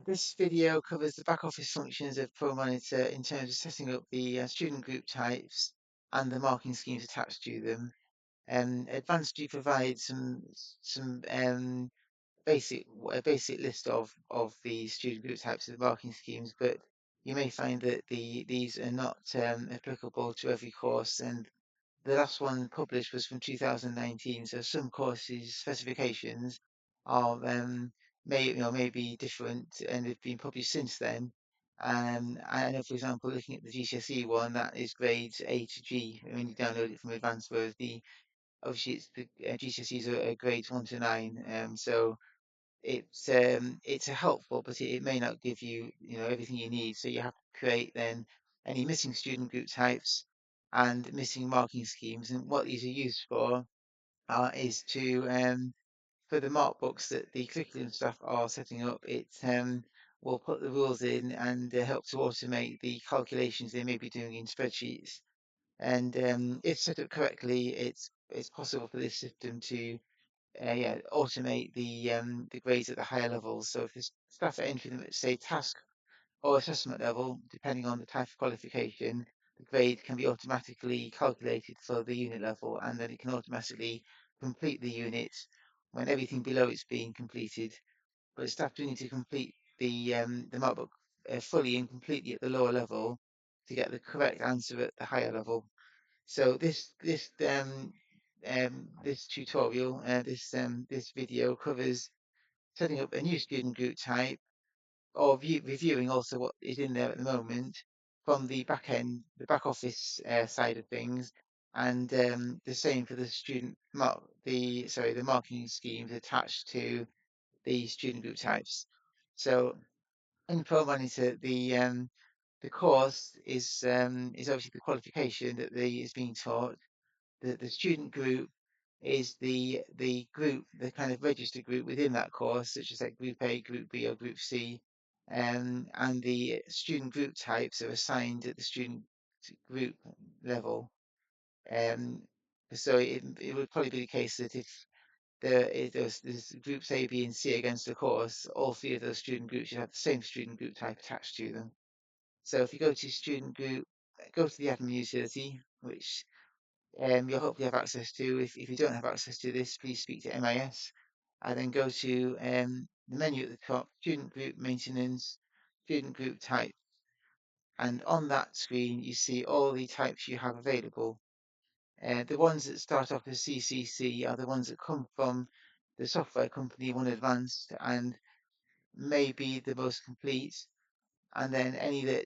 This video covers the back office functions of ProMonitor in terms of setting up the student group types and the marking schemes attached to them. Advanced do provide some a basic list of the student group types of marking schemes, but you may find that these are not applicable to every course, and the last one published was from 2019, so some courses specifications are may be different and have been published since then. I know, for example, looking at the GCSE one, that is grades A to G when you download it from advanced, whereas the obviously it's the GCSEs are grades 1 to 9. So it's a helpful, but it may not give you everything you need. So you have to create then any missing student group types and missing marking schemes. And what these are used for is to for the mark books that the curriculum staff are setting up. It will put the rules in and help to automate the calculations they may be doing in spreadsheets. And if set up correctly, it's possible for this system to automate the grades at the higher levels. So if the staff are entering them at, say, task or assessment level, depending on the type of qualification, the grade can be automatically calculated for the unit level, and then it can automatically complete the unit when everything below it's being completed. But staff do need to complete the markbook fully and completely at the lower level to get the correct answer at the higher level. So this tutorial, this video covers setting up a new student group type or reviewing also what is in there at the moment from the the back office side of things, and the same for the the marking schemes attached to the student group types. So in ProMonitor, the course is obviously the qualification that is being taught. The student group is the group, the kind of registered group within that course, such as like Group A, Group B, or Group C. And the student group types are assigned at the student group level. Um, so it would probably be the case that if there's groups A, B, and C against the course, all three of those student groups should have the same student group type attached to them. So if you go to student group, go to the admin utility, which you'll hopefully have access to. If you don't have access to this, please speak to MIS. And then go to the menu at the top, student group maintenance, student group type. And on that screen, you see all the types you have available. The ones that start off as CCC are the ones that come from the software company One Advanced and may be the most complete. And then any that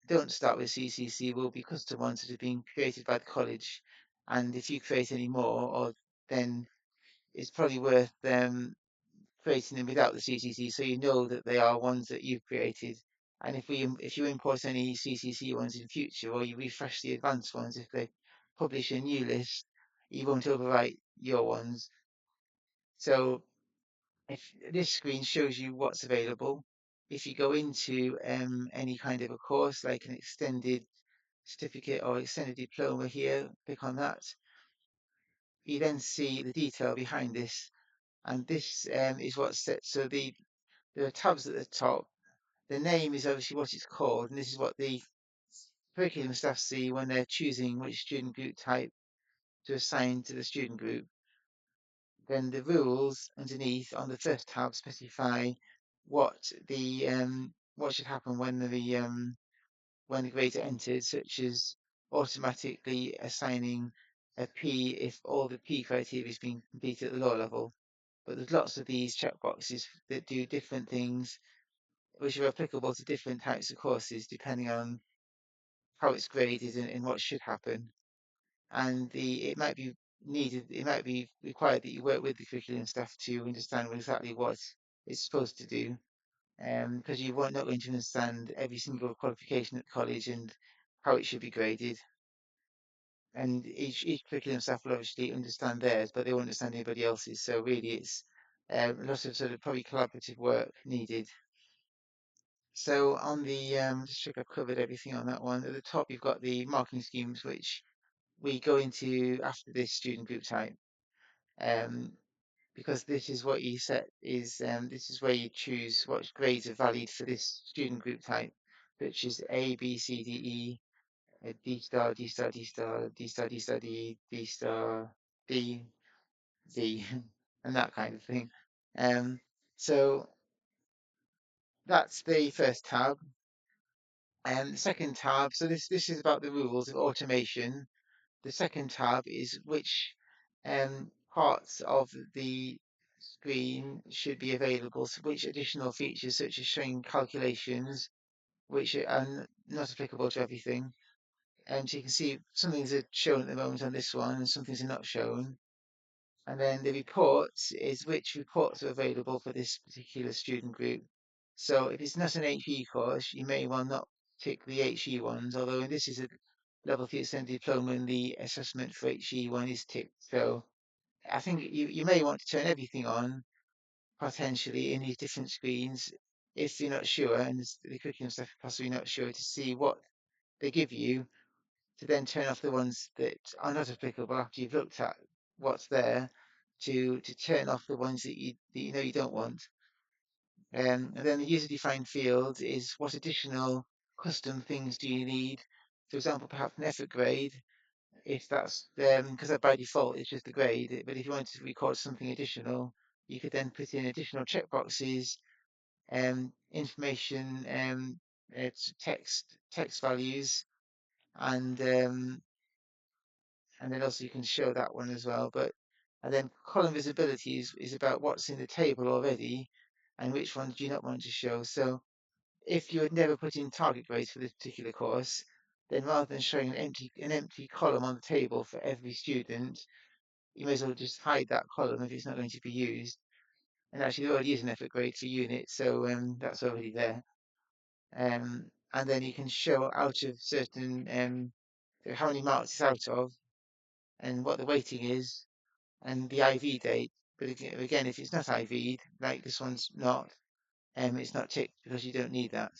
don't start with CCC will be custom ones that have been created by the college. And if you create any more, then it's probably worth creating them without the CCC, so you know that they are ones that you've created. And if you import any CCC ones in future, or you refresh the advanced ones, if they publish a new list, you won't overwrite your ones. So if this screen shows you what's available, if you go into any kind of a course like an extended certificate or extended diploma here, click on that, you then see the detail behind this. And this is what's set. So there are tabs at the top. The name is obviously what it's called, and this is what the curriculum staff see when they're choosing which student group type to assign to the student group. Then the rules underneath on the first tab specify what should happen when the grades are entered, such as automatically assigning a P if all the P criteria is being completed at the lower level. But there's lots of these checkboxes that do different things, which are applicable to different types of courses depending on how it's graded and what should happen. And it might be it might be required that you work with the curriculum staff to understand exactly what it's supposed to do. Because you won't not going to understand every single qualification at college and how it should be graded. And each curriculum staff will obviously understand theirs, but they won't understand anybody else's. So really, it's a lot of sort of probably collaborative work needed. So on just check I've covered everything on that one. At the top, you've got the marking schemes, which we go into after this student group type. Um, because this is what you set is this is where you choose what grades are valid for this student group type, which is A, B, C, D, E, D star, D star, D star, D star, D star, D star, D, D, and that kind of thing. Um, so that's the first tab. And the second tab, so this is about the rules of automation. The second tab is which parts of the screen should be available, so which additional features such as showing calculations, which are not applicable to everything. And so you can see some things are shown at the moment on this one and some things are not shown. And then the reports is which reports are available for this particular student group. So if it's not an HE course, you may well not tick the HE ones, although this is a level 3 extended diploma and the assessment for HE one is ticked. So I think you may want to turn everything on potentially in these different screens if you're not sure, and the curriculum staff are possibly not sure, to see what they give you, to then turn off the ones that are not applicable after you've looked at what's there, to turn off the ones that you know you don't want. And then the user-defined field is what additional custom things do you need? For example, perhaps an effort grade, if that's because by default it's just the grade. But if you wanted to record something additional, you could then put in additional checkboxes, information, it's text values, and and then also you can show that one as well. But and then column visibility is about what's in the table already and which ones do you not want to show. So if you had never put in target grades for this particular course, then rather than showing an empty column on the table for every student, you may as well just hide that column if it's not going to be used. And actually, there already is an effort grade for unit, so that's already there. And then you can show out of certain so how many marks it's out of and what the weighting is and the IV date. But again, if it's not IV'd, like this one's not, it's not ticked because you don't need that.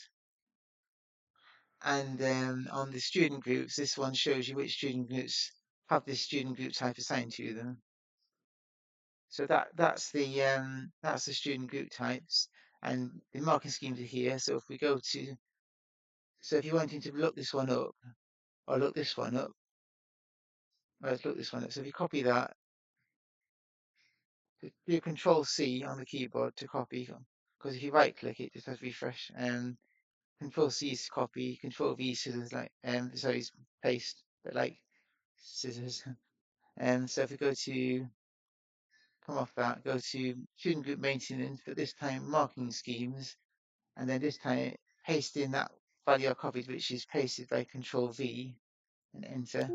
And on the student groups, this one shows you which student groups have this student group type assigned to them. So that's the student group types, and the marking schemes are here. So if we go to, so if you're wanting to look this one up or look this one up, let's look this one up. So if you copy that, do Control C on the keyboard to copy, because if you right click it, just has refresh. Control C is copy, Control V scissors, like sorry, paste, but like scissors. And so if we go to come off that, go to student group maintenance, but this time marking schemes, and then this time paste in that value I copied, which is pasted by Control V and enter.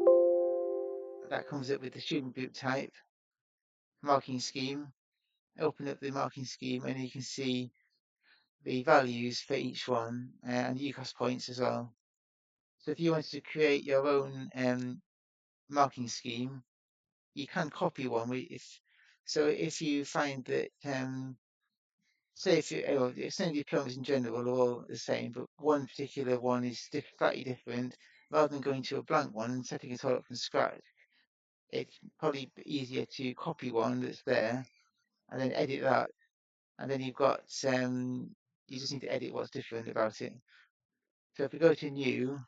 That comes up with the student group type, marking scheme. Open up the marking scheme, and you can see the values for each one and UCAS points as well. So if you wanted to create your own marking scheme, you can copy one. If you find that say if you extended diplomas in general are all the same, but one particular one is slightly different, rather than going to a blank one and setting it all up from scratch, it's probably easier to copy one that's there and then edit that, and then you've got you just need to edit what's different about it. So if we go to new,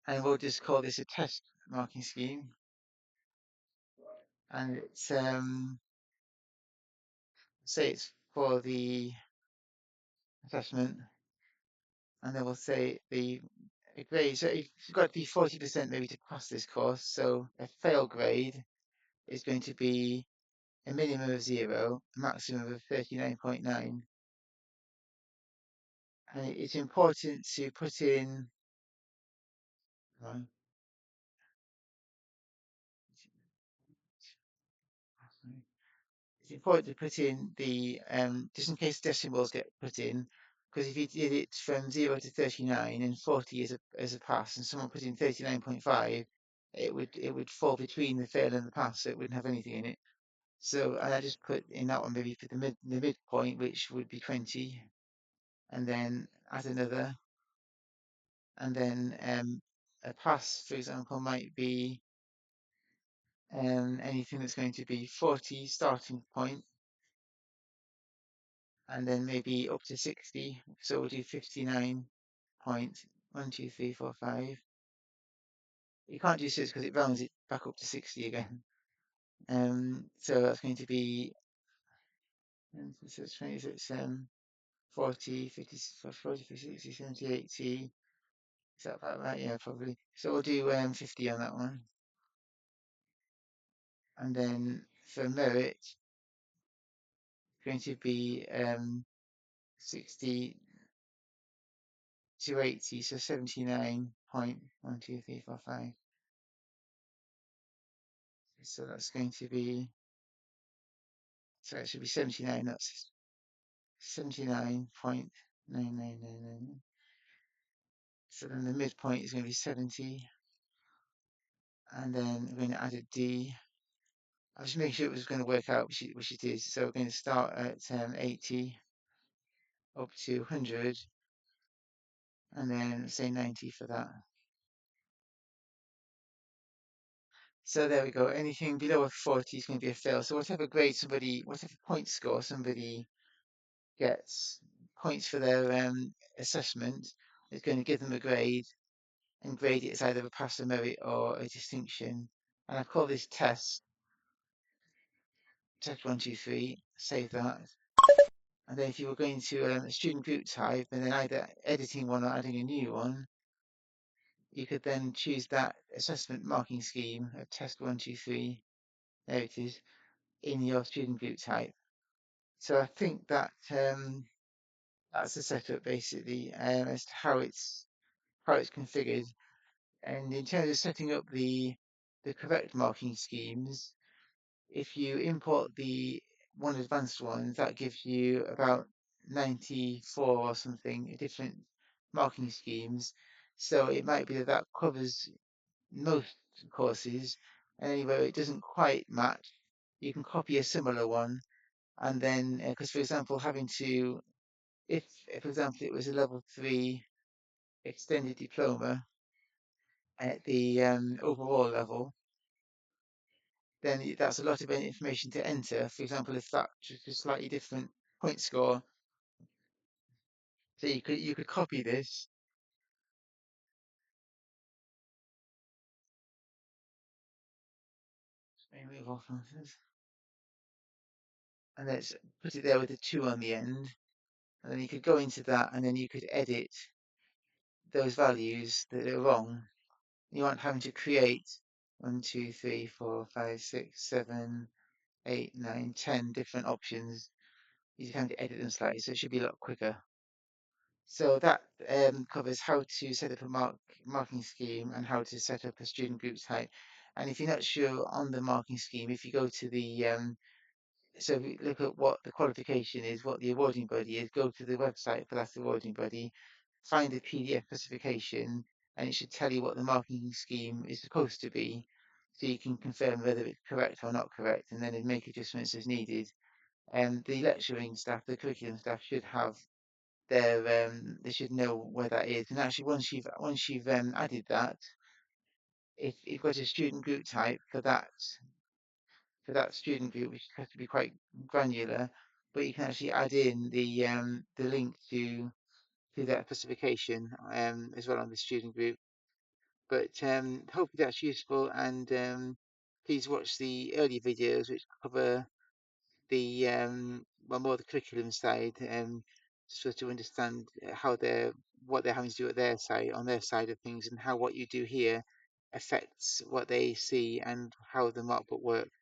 and we'll just call this a test marking scheme, and it's say it's for the assessment, and then we'll say the grade. So you've got to be 40% maybe to pass this course. So a fail grade is going to be a minimum of 0, a maximum of 39.9. And it's important to put in, right, it's important to put in the, just in case decimals get put in, because if you did it from 0 to 39 and 40 as a pass, and someone put in 39.5, it would fall between the fail and the pass, so it wouldn't have anything in it. So and I just put in that one maybe for the midpoint, which would be 20, and then add another, and then a pass, for example, might be anything that's going to be 40 starting point, and then maybe up to 60. So we'll do 59.12345. You can't do 6 because it rounds it back up to 60 again. So that's going to be 26, 40, 50, 40, 50, 60, 70, 80. Is that about right? Yeah, probably. So we'll do 50 on that one. And then for merit, it's going to be 60 to 80, so 79.12345. So that's going to be, so it should be 79, that's 79.9999. So then the midpoint is going to be 70, and then we're going to add a D. I was just making sure it was going to work out, which it is. So we're going to start at 80 up to 100, and then say 90 for that. So there we go. Anything below a 40 is going to be a fail. So whatever grade somebody, whatever point score somebody gets, points for their assessment, is going to give them a grade, and grade it as either a pass, a merit, or a distinction. And I call this test 123. Save that. And then if you were going to a student group type and then either editing one or adding a new one, you could then choose that assessment marking scheme of test 123. There it is, in your student group type. So I think that that's the setup basically, as to how it's configured. And in terms of setting up the correct marking schemes, if you import the one advanced one, that gives you about 94 or something different marking schemes. So it might be that that covers most courses, and anywhere it doesn't quite match, you can copy a similar one. And then, because for example, having to, if for example it was a level 3 extended diploma at the overall level, then that's a lot of information to enter. For example, if that's just a slightly different point score, so you could copy this, remove off answers, and let's put it there with a 2 on the end, and then you could go into that, and then you could edit those values that are wrong. You aren't having to create 1, 2, 3, 4, 5, 6, 7, 8, 9, 10 different options. You just have to edit them slightly, so it should be a lot quicker. So that covers how to set up a marking scheme and how to set up a student group type. And if you're not sure on the marking scheme, if you go to the so if you look at what the qualification is, what the awarding body is, go to the website for that awarding body, find the PDF specification, and it should tell you what the marking scheme is supposed to be, so you can confirm whether it's correct or not correct, and then make adjustments as needed. And the lecturing staff, the curriculum staff, should have they should know where that is. And actually, once you've added that, if you've got a student group type for that student group, which has to be quite granular, but you can actually add in the link to that specification as well on the student group. But hopefully that's useful, and please watch the early videos which cover the well, more the curriculum side, so to understand how what they're having to do at their side on their side of things, and how what you do here affects what they see and how the markbook works.